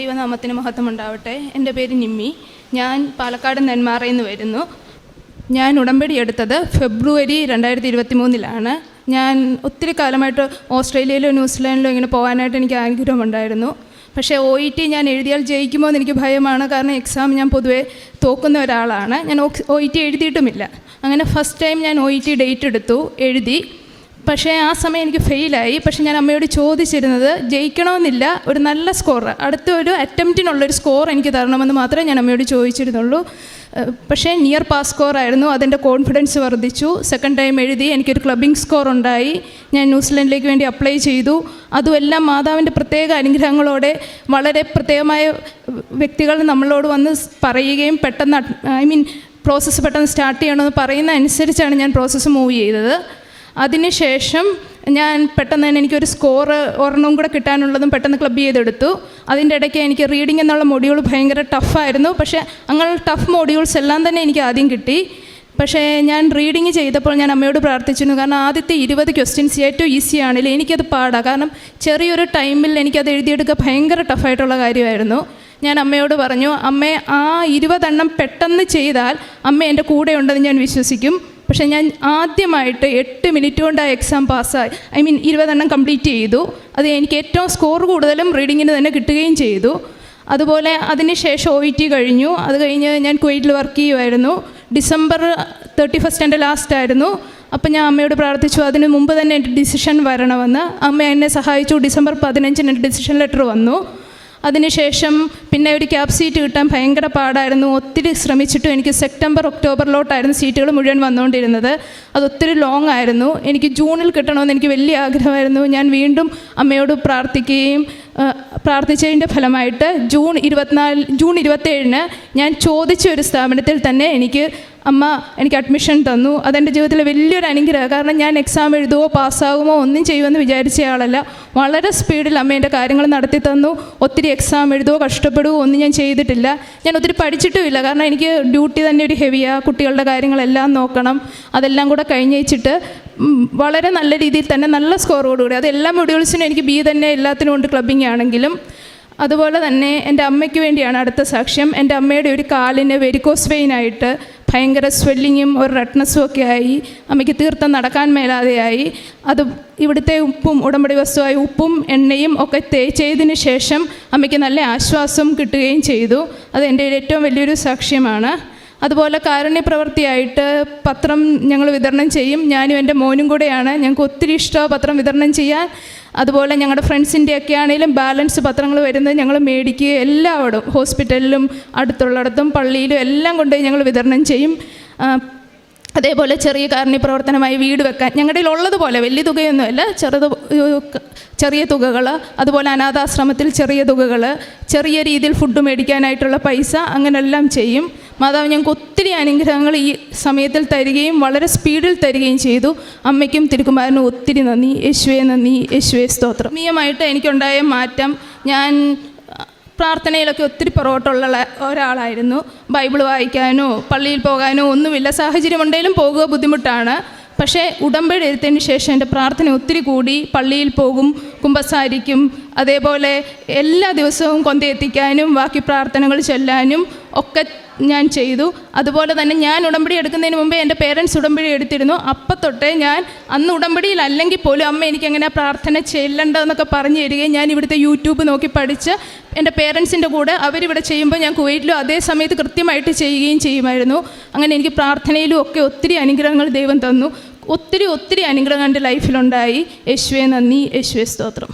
ദൈവനാമത്തിന് മഹത്വം ഉണ്ടാവട്ടെ. എൻ്റെ പേര് നിമ്മി. ഞാൻ പാലക്കാട് നെന്മാറയിൽ നിന്ന് വരുന്നു. ഞാൻ ഉടമ്പടി എടുത്തത് ഫെബ്രുവരി 2023 ഞാൻ ഒത്തിരി കാലമായിട്ട് ഓസ്ട്രേലിയയിലോ ന്യൂസിലാൻഡിലോ ഇങ്ങനെ പോകാനായിട്ട് എനിക്ക് ആഗ്രഹമുണ്ടായിരുന്നു. പക്ഷേ OET ഞാൻ എഴുതിയാൽ ജയിക്കുമോ എന്ന് എനിക്ക് ഭയമാണ്. കാരണം എക്സാം ഞാൻ പൊതുവേ തോക്കുന്ന ഒരാളാണ്. ഞാൻ OET എഴുതിയിട്ടുമില്ല. അങ്ങനെ ഫസ്റ്റ് ടൈം ഞാൻ OET ഡേറ്റ് എടുത്തു, എഴുതി. പക്ഷേ ആ സമയം എനിക്ക് ഫെയിലായി. പക്ഷേ ഞാൻ അമ്മയോട് ചോദിച്ചിരുന്നത് ജയിക്കണമെന്നില്ല, ഒരു നല്ല സ്കോർ, അടുത്ത ഒരു അറ്റംപ്റ്റിനുള്ളൊരു സ്കോർ എനിക്ക് തരണമെന്ന് മാത്രമേ ഞാൻ അമ്മയോട് ചോദിച്ചിരുന്നുള്ളൂ. പക്ഷേ നിയർ പാസ് സ്കോർ ആയിരുന്നു. അതിൻ്റെ കോൺഫിഡൻസ് വർദ്ധിച്ചു. സെക്കൻഡ് ടൈം എഴുതി, എനിക്കൊരു ക്ലബിംഗ് സ്കോർ ഉണ്ടായി. ഞാൻ ന്യൂസിലൻഡിലേക്ക് വേണ്ടി അപ്ലൈ ചെയ്തു. അതുമെല്ലാം മാതാവിൻ്റെ പ്രത്യേക അനുഗ്രഹങ്ങളോടെ വളരെ പ്രത്യേകമായ വ്യക്തികൾ നമ്മളോട് വന്ന് പറയുകയും പെട്ടെന്ന് പ്രോസസ്സ് പെട്ടെന്ന് സ്റ്റാർട്ട് ചെയ്യണമെന്ന് പറയുന്ന അനുസരിച്ചാണ് ഞാൻ പ്രോസസ്സ് മൂവ് ചെയ്തത്. അതിനുശേഷം ഞാൻ പെട്ടെന്ന് തന്നെ എനിക്കൊരു സ്കോർ ഒരെണ്ണം കൂടെ കിട്ടാനുള്ളതും പെട്ടെന്ന് ക്ലബ് ചെയ്തെടുത്തു. അതിൻ്റെ ഇടയ്ക്ക് എനിക്ക് റീഡിംഗ് എന്നുള്ള മൊഡ്യൂൾ ഭയങ്കര ടഫായിരുന്നു. പക്ഷേ അങ്ങനെ ടഫ് മൊഡ്യൂൾസ് എല്ലാം തന്നെ എനിക്ക് ആദ്യം കിട്ടി. പക്ഷേ ഞാൻ റീഡിങ് ചെയ്തപ്പോൾ ഞാൻ അമ്മയോട് പ്രാർത്ഥിച്ചിരുന്നു. കാരണം ആദ്യത്തെ 20 ക്വസ്റ്റ്യൻസ് ഏറ്റവും ഈസി ആണെങ്കിൽ എനിക്കത് പാടാം. കാരണം ചെറിയൊരു ടൈമിൽ എനിക്കത് എഴുതിയെടുക്കുക ഭയങ്കര ടഫായിട്ടുള്ള കാര്യമായിരുന്നു. ഞാൻ അമ്മയോട് പറഞ്ഞു, അമ്മേ ആ 20 എണ്ണം പെട്ടെന്ന് ചെയ്താൽ അമ്മ എൻ്റെ കൂടെ ഉണ്ടെന്ന് ഞാൻ വിശ്വസിക്കും. പക്ഷേ ഞാൻ ആദ്യമായിട്ട് 8 മിനിറ്റ് കൊണ്ട് ആ എക്സാം പാസ്സായി. 20 എണ്ണം കംപ്ലീറ്റ് ചെയ്തു. അത് എനിക്ക് ഏറ്റവും സ്കോർ കൂടുതലും റീഡിങ്ങിന് തന്നെ കിട്ടുകയും ചെയ്തു. അതുപോലെ അതിന് ശേഷം OET കഴിഞ്ഞു. അത് കഴിഞ്ഞ് ഞാൻ കുവൈറ്റിൽ വർക്ക് ചെയ്യുമായിരുന്നു. ഡിസംബർ 31 എൻ്റെ ലാസ്റ്റ് ആയിരുന്നു. അപ്പം ഞാൻ അമ്മയോട് പ്രാർത്ഥിച്ചു, അതിന് മുമ്പ് തന്നെ എൻ്റെ ഡിസിഷൻ വരണമെന്ന്. അമ്മ എന്നെ സഹായിച്ചു. ഡിസംബർ 15 എൻ്റെ ഡിസിഷൻ ലെറ്റർ വന്നു. അതിനുശേഷം പിന്നെ ഒരു ക്യാബ് സീറ്റ് കിട്ടാൻ ഭയങ്കര പാടായിരുന്നു. ഒത്തിരി ശ്രമിച്ചിട്ടും എനിക്ക് സെപ്റ്റംബർ ഒക്ടോബറിലോട്ടായിരുന്നു സീറ്റുകൾ മുഴുവൻ വന്നുകൊണ്ടിരുന്നത്. അതൊത്തിരി ലോങ് ആയിരുന്നു. എനിക്ക് ജൂണിൽ കിട്ടണമെന്ന് എനിക്ക് വലിയ ആഗ്രഹമായിരുന്നു. ഞാൻ വീണ്ടും അമ്മയോട് പ്രാർത്ഥിച്ചതിൻ്റെ ഫലമായിട്ട് ജൂൺ 27 ഞാൻ ചോദിച്ച ഒരു സ്ഥാപനത്തിൽ തന്നെ അമ്മ എനിക്ക് അഡ്മിഷൻ തന്നു. അതെൻ്റെ ജീവിതത്തിലെ വലിയൊരു അനുഗ്രഹം. കാരണം ഞാൻ എക്സാം എഴുതുമോ പാസ്സാകുമോ ഒന്നും ചെയ്യുമെന്ന് വിചാരിച്ച ആളല്ല. വളരെ സ്പീഡിൽ അമ്മ എൻ്റെ കാര്യങ്ങൾ നടത്തി തന്നു. ഒത്തിരി എക്സാം എഴുതുമോ കഷ്ടപ്പെടുമോ ഒന്നും ഞാൻ ചെയ്തിട്ടില്ല. ഞാൻ ഒത്തിരി പഠിച്ചിട്ടുമില്ല. കാരണം എനിക്ക് ഡ്യൂട്ടി തന്നെ ഒരു ഹെവിയാണ്. കുട്ടികളുടെ കാര്യങ്ങളെല്ലാം നോക്കണം. അതെല്ലാം കൂടെ കഴിഞ്ഞിട്ട് വളരെ നല്ല രീതിയിൽ തന്നെ നല്ല സ്കോറോടുകൂടി, അത് എല്ലാ മൊഡ്യൂൾസിനും എനിക്ക് B തന്നെ എല്ലാത്തിനും ഉണ്ട്, ക്ലബിംഗ് ആണെങ്കിലും. അതുപോലെ തന്നെ എൻ്റെ അമ്മയ്ക്ക് വേണ്ടിയാണ് അടുത്ത സാക്ഷ്യം. എൻ്റെ അമ്മയുടെ ഒരു കാലിന് വെരിക്കോസ് വെയിനായിട്ട് ഭയങ്കര സ്വെല്ലിങ്ങും ഒരു റെഡ്നെസ്സും ഒക്കെ ആയി. അമ്മയ്ക്ക് തീർത്ഥം നടക്കാൻ മേലാതെയായി. അത് ഇവിടുത്തെ ഉടമ്പടി വസ്തുവായ ഉപ്പും എണ്ണയും ഒക്കെ തേച്ചതിന് ശേഷം അമ്മയ്ക്ക് നല്ല ആശ്വാസം കിട്ടുകയും ചെയ്തു. അത് എൻ്റെ ഏറ്റവും വലിയൊരു സാക്ഷ്യമാണ്. അതുപോലെ കാരുണ്യ പ്രവൃത്തിയായിട്ട് പത്രം ഞങ്ങൾ വിതരണം ചെയ്യും. ഞാനും എൻ്റെ മോനും കൂടെയാണ്. ഞങ്ങൾക്ക് ഒത്തിരി ഇഷ്ടമാണ് പത്രം വിതരണം ചെയ്യാൻ. അതുപോലെ ഞങ്ങളുടെ ഫ്രണ്ട്സിൻ്റെയൊക്കെ ആണെങ്കിലും ബാലൻസ് പത്രങ്ങൾ വരുന്നത് ഞങ്ങൾ മേടിക്കുക, എല്ലായിടും ഹോസ്പിറ്റലിലും അടുത്തുള്ളിടത്തും പള്ളിയിലും എല്ലാം കൊണ്ടുപോയി ഞങ്ങൾ വിതരണം ചെയ്യും. അതേപോലെ ചെറിയ കാരുണ്യ പ്രവർത്തനമായി വീട് വെക്കാൻ ഞങ്ങളുടെ ഉള്ളതുപോലെ വലിയ തുകയൊന്നുമല്ല, ചെറിയ തുകകൾ. അതുപോലെ അനാഥാശ്രമത്തിൽ ചെറിയ തുകകൾ, ചെറിയ രീതിയിൽ ഫുഡ് മേടിക്കാനായിട്ടുള്ള പൈസ, അങ്ങനെല്ലാം ചെയ്യും. മാതാവ് ഞങ്ങൾക്ക് ഒത്തിരി അനുഗ്രഹങ്ങൾ ഈ സമയത്തിൽ തരികയും വളരെ സ്പീഡിൽ തരികയും ചെയ്തു. അമ്മയ്ക്കും തിരുക്കുമാരനും ഒത്തിരി നന്ദി. യേശുവേ നന്ദി, യേശുവേ സ്തോത്രം. ആത്മീയമായിട്ട് എനിക്കുണ്ടായ മാറ്റം, ഞാൻ പ്രാർത്ഥനയിലൊക്കെ ഒത്തിരി പുറകോട്ടുള്ള ഒരാളായിരുന്നു. ബൈബിൾ വായിക്കാനോ പള്ളിയിൽ പോകാനോ ഒന്നുമില്ല. സാഹചര്യമുണ്ടെങ്കിലും പോകുക ബുദ്ധിമുട്ടാണ്. പക്ഷേ ഉടമ്പടി എടുത്തതിന് ശേഷം എൻ്റെ പ്രാർത്ഥന ഒത്തിരി കൂടി. പള്ളിയിൽ പോകും, കുമ്പസാരിക്കും, അതേപോലെ എല്ലാ ദിവസവും കൊന്തയെത്തിക്കാനും ബാക്കി പ്രാർത്ഥനകൾ ചൊല്ലാനും ഒക്കെ ഞാൻ ചെയ്തു. അതുപോലെ തന്നെ ഞാൻ ഉടമ്പടി എടുക്കുന്നതിന് മുമ്പേ എൻ്റെ പേരൻസ് ഉടമ്പടി എടുത്തിരുന്നു. അപ്പം തൊട്ടേ ഞാൻ അന്ന് ഉടമ്പടിയിലല്ലെങ്കിൽ പോലും അമ്മ എനിക്കങ്ങനെ പ്രാർത്ഥന ചെല്ലണ്ടെന്നൊക്കെ പറഞ്ഞു തരികയും ഞാൻ ഇവിടുത്തെ യൂട്യൂബ് നോക്കി പഠിച്ച് എൻ്റെ പേരൻസിൻ്റെ കൂടെ അവരിവിടെ ചെയ്യുമ്പോൾ ഞാൻ കുവൈറ്റിലും അതേ സമയത്ത് കൃത്യമായിട്ട് ചെയ്യുകയും ചെയ്യുമായിരുന്നു. അങ്ങനെ എനിക്ക് പ്രാർത്ഥനയിലും ഒക്കെ ഒത്തിരി അനുഗ്രഹങ്ങൾ ദൈവം തന്നു. ഒത്തിരി അനുഗ്രഹം എൻ്റെ ലൈഫിലുണ്ടായി. യേശുവേ നന്ദി, യേശുവേ സ്തോത്രം.